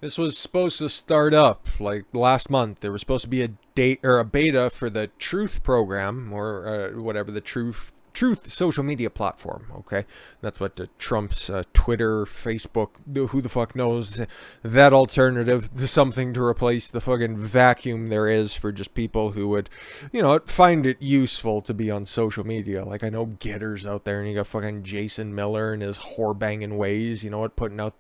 This was supposed to start up like last month. There was supposed to be a date or a beta for the Truth program or whatever the Truth social media platform. Okay, that's what Trump's Twitter, Facebook, who the fuck knows, that alternative to something to replace the fucking vacuum there is for just people who would, find it useful to be on social media. Like I know getters out there, and you got fucking Jason Miller and his whore banging ways. Putting out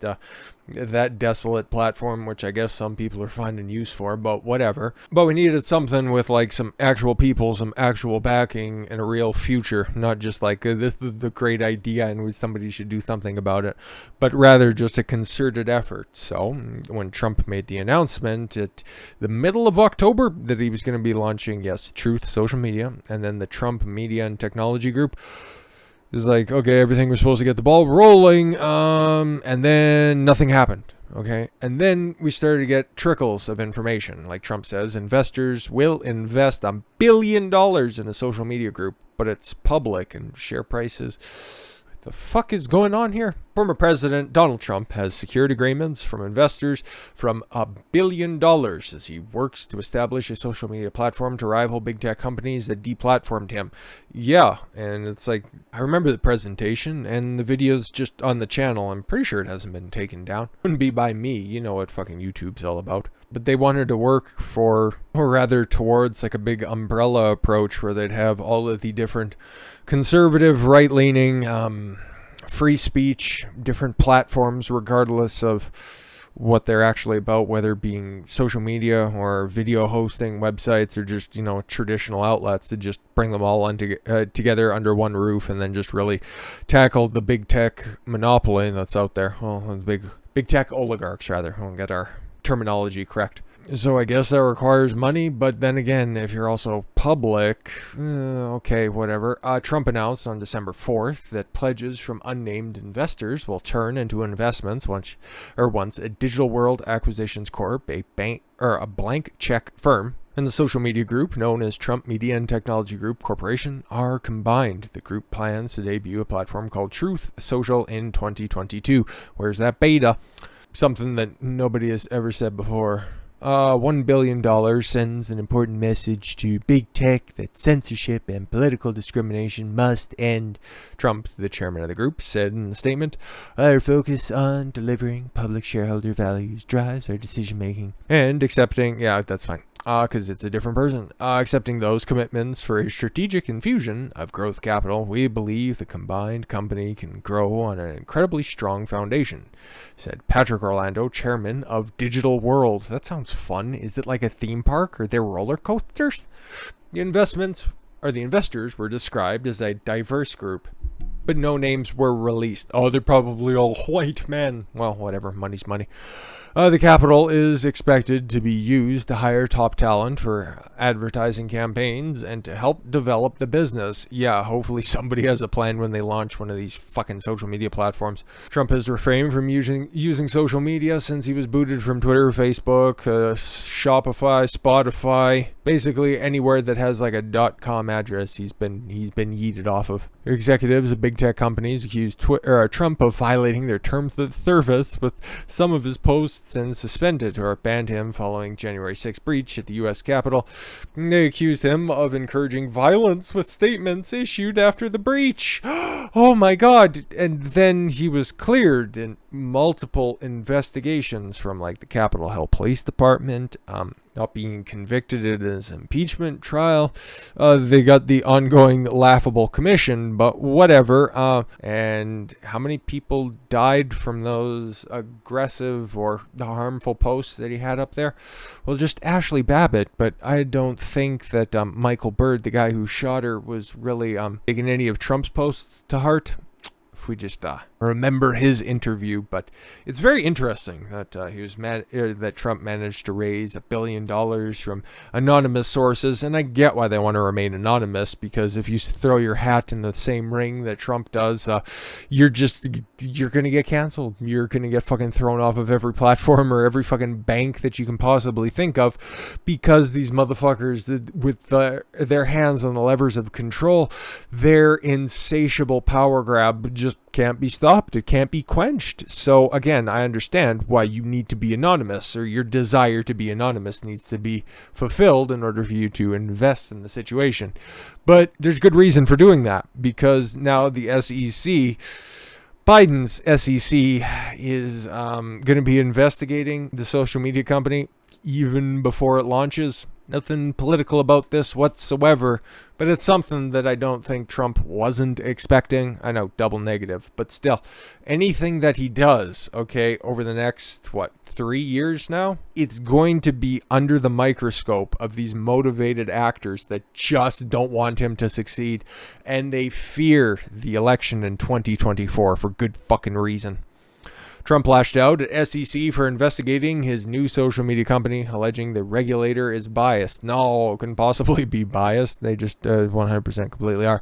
that desolate platform, which I guess some people are finding use for, but whatever. But we needed something with like some actual people, some actual backing, and a real future, not just like this is the great idea and somebody should do something about it, but rather just a concerted effort. So when Trump made the announcement at the middle of October that he was going to be launching, yes, Truth social media, and then the Trump Media and Technology Group, it's like, okay, everything was supposed to get the ball rolling, and then nothing happened, okay? And then we started to get trickles of information. Like Trump says, investors will invest $1 billion in a social media group, but it's public and share prices. The fuck is going on here? Former President Donald Trump has secured agreements from investors from $1 billion as he works to establish a social media platform to rival big tech companies that deplatformed him. Yeah, and it's like, I remember the presentation and the videos just on the channel. I'm pretty sure it hasn't been taken down. Wouldn't be by me, you know what fucking YouTube's all about. But they wanted to work for, or rather towards, like a big umbrella approach where they'd have all of the different conservative, right-leaning, free speech, different platforms, regardless of what they're actually about, whether being social media or video hosting websites or just, traditional outlets, to just bring them all together under one roof and then just really tackle the big tech monopoly that's out there. Well, the big tech oligarchs, rather. We'll get our terminology correct. So I guess that requires money, but then again, if you're also public, okay, whatever. Trump announced on December 4th that pledges from unnamed investors will turn into investments once a Digital World Acquisitions Corp, a blank check firm, and the social media group known as Trump Media and Technology Group Corporation are combined. The group plans to debut a platform called Truth Social in 2022. Where's that beta? Something that nobody has ever said before. $1 billion sends an important message to big tech that censorship and political discrimination must end. Trump, the chairman of the group, said in a statement, "Our focus on delivering public shareholder values drives our decision making." And accepting, yeah, that's fine. Because it's a different person. Accepting those commitments for a strategic infusion of growth capital, we believe the combined company can grow on an incredibly strong foundation, said Patrick Orlando, chairman of Digital World. That sounds fun. Is it like a theme park? Are there roller coasters? The investors were described as a diverse group, but no names were released. Oh, they're probably all white men. Well, whatever. Money's money. The capital is expected to be used to hire top talent for advertising campaigns and to help develop the business. Yeah, hopefully somebody has a plan when they launch one of these fucking social media platforms. Trump has refrained from using social media since he was booted from Twitter, Facebook, Shopify, Spotify, basically anywhere that has like a .com address. He's been yeeted off of. Executives of big tech companies accused Trump of violating their terms of service with some of his posts and suspended or banned him following January 6th breach at the U.S. Capitol. They accused him of encouraging violence with statements issued after the breach. Oh my God. And then he was cleared in multiple investigations from like the Capitol Hill Police Department, not being convicted in his impeachment trial. They got the ongoing laughable commission, but whatever. And how many people died from those aggressive or harmful posts that he had up there? Well, just Ashley Babbitt, but I don't think that Michael Byrd, the guy who shot her, was really taking any of Trump's posts to heart. If we just remember his interview, but it's very interesting that that Trump managed to raise $1 billion from anonymous sources, and I get why they want to remain anonymous, because if you throw your hat in the same ring that Trump does, you're gonna get canceled. You're gonna get fucking thrown off of every platform or every fucking bank that you can possibly think of, because these motherfuckers, with their hands on the levers of control, their insatiable power grab just just can't be stopped. It can't be quenched. So again, I understand why you need to be anonymous, or your desire to be anonymous needs to be fulfilled in order for you to invest in the situation. But there's good reason for doing that, because now the SEC, Biden's SEC, is going to be investigating the social media company even before it launches. Nothing political about this whatsoever, but it's something that I don't think Trump wasn't expecting. I know, double negative, but still, anything that he does, okay, over the next, 3 years now, it's going to be under the microscope of these motivated actors that just don't want him to succeed, and they fear the election in 2024 for good fucking reason. Trump lashed out at SEC for investigating his new social media company, alleging the regulator is biased. No, it couldn't possibly be biased. They just 100% completely are.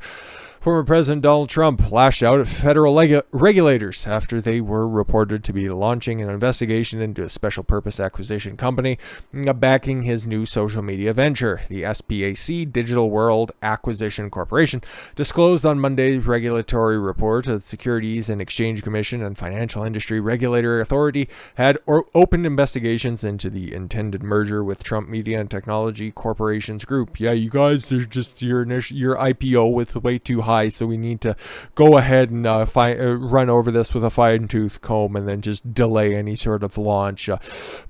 Former President Donald Trump lashed out at federal regulators after they were reported to be launching an investigation into a special purpose acquisition company backing his new social media venture. The SPAC, Digital World Acquisition Corporation, disclosed on Monday's regulatory report that the Securities and Exchange Commission and Financial Industry Regulatory Authority had opened investigations into the intended merger with Trump Media and Technology Corporations Group. Yeah, you guys, there's just your IPO with way too high, so we need to go ahead and run over this with a fine-tooth comb and then just delay any sort of launch,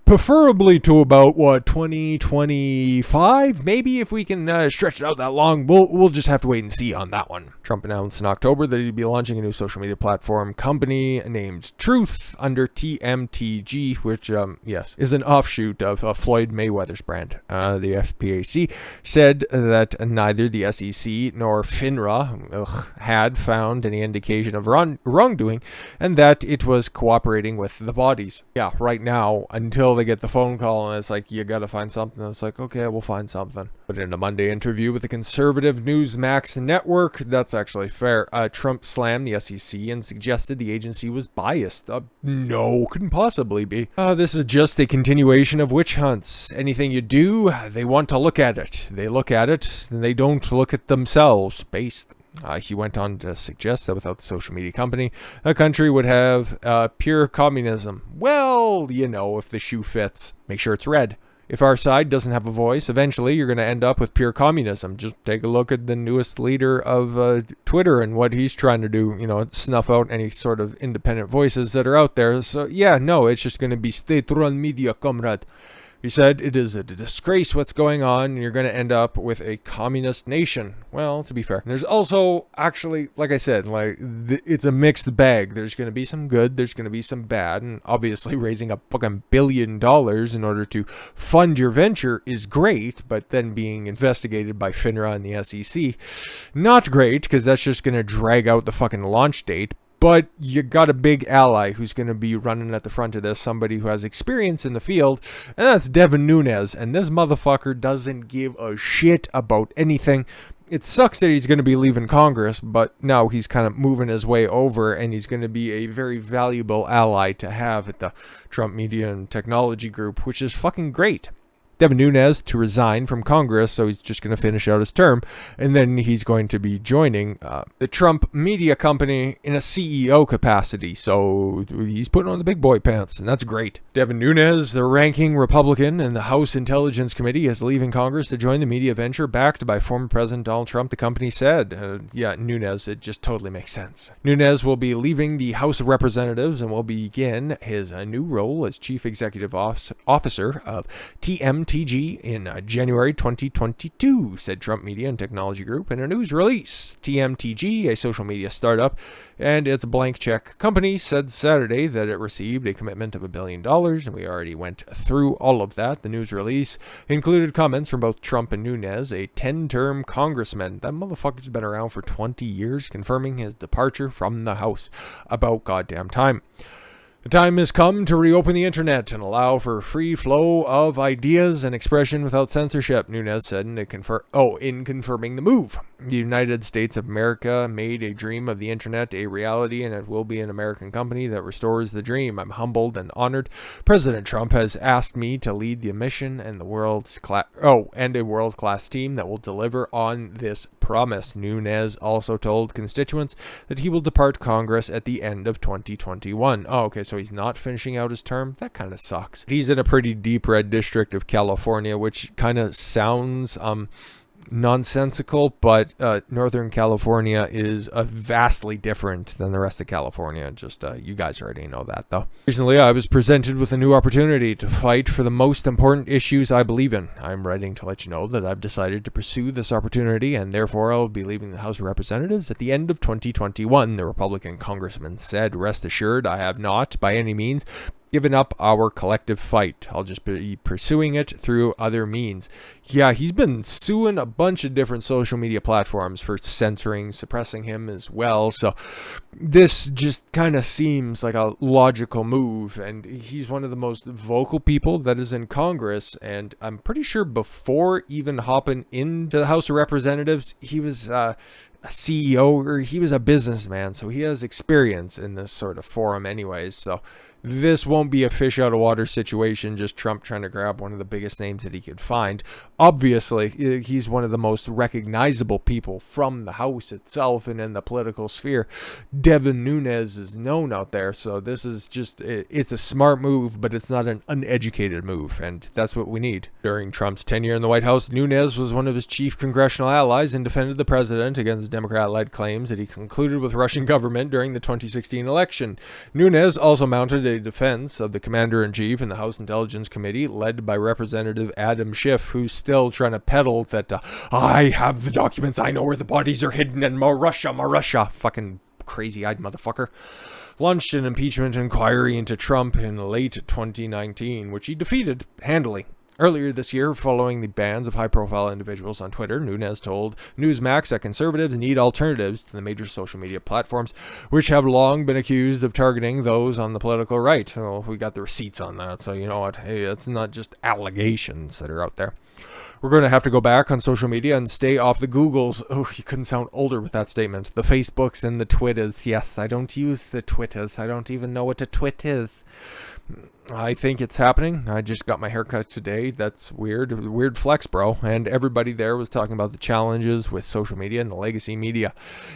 preferably to about 2025, maybe, if we can stretch it out that long. We'll just have to wait and see on that one. Trump announced in October that he'd be launching a new social media platform company named Truth under TMTG, which is an offshoot of Floyd Mayweather's brand. The FPAC said that neither the SEC nor FINRA had found any indication of wrongdoing, and that it was cooperating with the bodies. Yeah, right now, until they get the phone call and it's like, you gotta find something, it's like, okay, we'll find something. But in a Monday interview with the conservative Newsmax network, that's actually fair, Trump slammed the SEC and suggested the agency was biased. No, couldn't possibly be. This is just a continuation of witch hunts. Anything you do, they want to look at it. They look at it, and they don't look at themselves. He went on to suggest that without the social media company, the country would have pure communism. Well, if the shoe fits, make sure it's red. If our side doesn't have a voice, eventually you're going to end up with pure communism. Just take a look at the newest leader of Twitter and what he's trying to do, snuff out any sort of independent voices that are out there. So, yeah, no, it's just going to be state-run media, comrade. He said it is a disgrace what's going on, and you're going to end up with a communist nation. Well, to be fair, there's also actually, like I said, it's a mixed bag. There's going to be some good, there's going to be some bad, and obviously raising a fucking $1 billion in order to fund your venture is great, but then being investigated by FINRA and the SEC, not great, because that's just going to drag out the fucking launch date. But you got a big ally who's going to be running at the front of this, somebody who has experience in the field, and that's Devin Nunes. And this motherfucker doesn't give a shit about anything. It sucks that he's going to be leaving Congress, but now he's kind of moving his way over, and he's going to be a very valuable ally to have at the Trump Media and Technology Group, which is fucking great. Devin Nunes to resign from Congress, so he's just going to finish out his term, and then he's going to be joining the Trump Media Company in a CEO capacity, so he's putting on the big boy pants, and that's great. Devin Nunes, the ranking Republican in the House Intelligence Committee, is leaving Congress to join the media venture backed by former President Donald Trump, the company said. Nunes, it just totally makes sense. Nunes will be leaving the House of Representatives and will begin his new role as Chief Executive Officer of TMTG in January 2022, said Trump Media and Technology Group in a news release. TMTG, a social media startup, and its blank check company said Saturday that it received a commitment of $1 billion, and we already went through all of that. The news release included comments from both Trump and Nunes, a 10-term congressman. That motherfucker's been around for 20 years, confirming his departure from the House. About goddamn time. The time has come to reopen the internet and allow for free flow of ideas and expression without censorship, Nunes said in confirming the move. The United States of America made a dream of the internet a reality, and it will be an American company that restores the dream. I'm humbled and honored. President Trump has asked me to lead the mission and a world-class team that will deliver on this promise. Nunes also told constituents that he will depart Congress at the end of 2021. Oh, okay, so he's not finishing out his term? That kind of sucks. He's in a pretty deep red district of California, which kind of sounds nonsensical, but Northern California is vastly different than the rest of California. Just you guys already know that, though. Recently, I was presented with a new opportunity to fight for the most important issues I believe in. I'm writing to let you know that I've decided to pursue this opportunity, and therefore I'll be leaving the House of Representatives at the end of 2021, the Republican congressman said. Rest assured, I have not, by any means, given up our collective fight. I'll just be pursuing it through other means. Yeah, he's been suing a bunch of different social media platforms for censoring, suppressing him as well. So this just kind of seems like a logical move. And he's one of the most vocal people that is in Congress. And I'm pretty sure before even hopping into the House of Representatives, he was a CEO, or he was a businessman. So he has experience in this sort of forum anyways. So this won't be a fish out of water situation, just Trump trying to grab one of the biggest names that he could find. Obviously, he's one of the most recognizable people from the House itself and in the political sphere. Devin Nunes is known out there, so this is just, it's a smart move, but it's not an uneducated move, and that's what we need. During Trump's tenure in the White House, Nunes was one of his chief congressional allies and defended the president against Democrat-led claims that he concluded with Russian government during the 2016 election. Nunes also mounted a defense of the commander-in-chief in the House Intelligence Committee, led by Representative Adam Schiff, who's still trying to peddle that I have the documents, I know where the bodies are hidden, and more Russia, fucking crazy-eyed motherfucker. Launched an impeachment inquiry into Trump in late 2019, which he defeated handily. Earlier this year, following the bans of high-profile individuals on Twitter, Nunes told Newsmax that conservatives need alternatives to the major social media platforms, which have long been accused of targeting those on the political right. Well, we got the receipts on that, so you know what? Hey, it's not just allegations that are out there. We're going to have to go back on social media and stay off the Googles. Oh, you couldn't sound older with that statement. The Facebooks and the Twitters. Yes, I don't use the Twitters. I don't even know what a twit is. I think it's happening. I just got my haircut today. That's weird. Weird flex, bro. And everybody there was talking about the challenges with social media and the legacy media.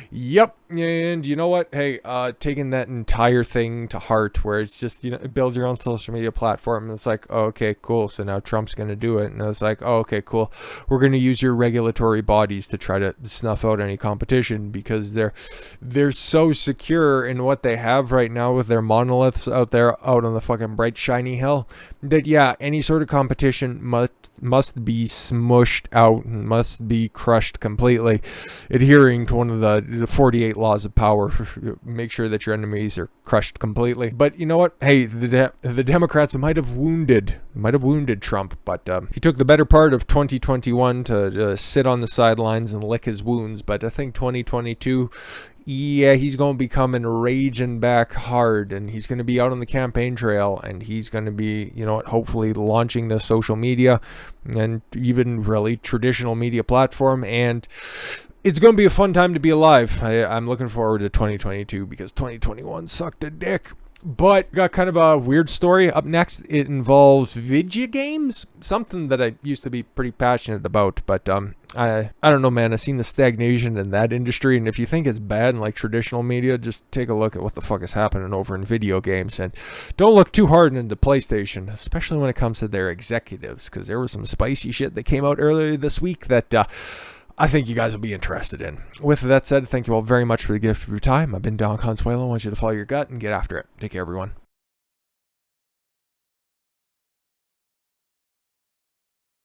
Yep. And you know what? Hey, taking that entire thing to heart, where it's just, you know, build your own social media platform. And it's like, oh, okay, cool. So now Trump's going to do it. And it's like, oh, okay, cool. We're going to use your regulatory bodies to try to snuff out any competition, because they're so secure in what they have right now with their monoliths out there, out on the fucking bright shiny hill, that yeah, any sort of competition must be smushed out and must be crushed completely, adhering to one of the 48 laws of power. Make sure that your enemies are crushed completely. But you know what? Hey, the Democrats might have wounded Trump, but he took the better part of 2021 to sit on the sidelines and lick his wounds. But I think 2022, yeah, he's going to be coming raging back hard, and he's going to be out on the campaign trail, and he's going to be, you know what, hopefully launching the social media and even really traditional media platform. And it's going to be a fun time to be alive. I'm looking forward to 2022, because 2021 sucked a dick. But got kind of a weird story up next. It involves video games, something that I used to be pretty passionate about. But I don't know, man. I've seen the stagnation in that industry, and if you think it's bad in like traditional media, just take a look at what the fuck is happening over in video games, and don't look too hard into PlayStation, especially when it comes to their executives, because there was some spicy shit that came out earlier this week that I think you guys will be interested in. With that said, thank you all very much for the gift of your time. I've been Don Consuelo. I want you to follow your gut and get after it. Take care, everyone.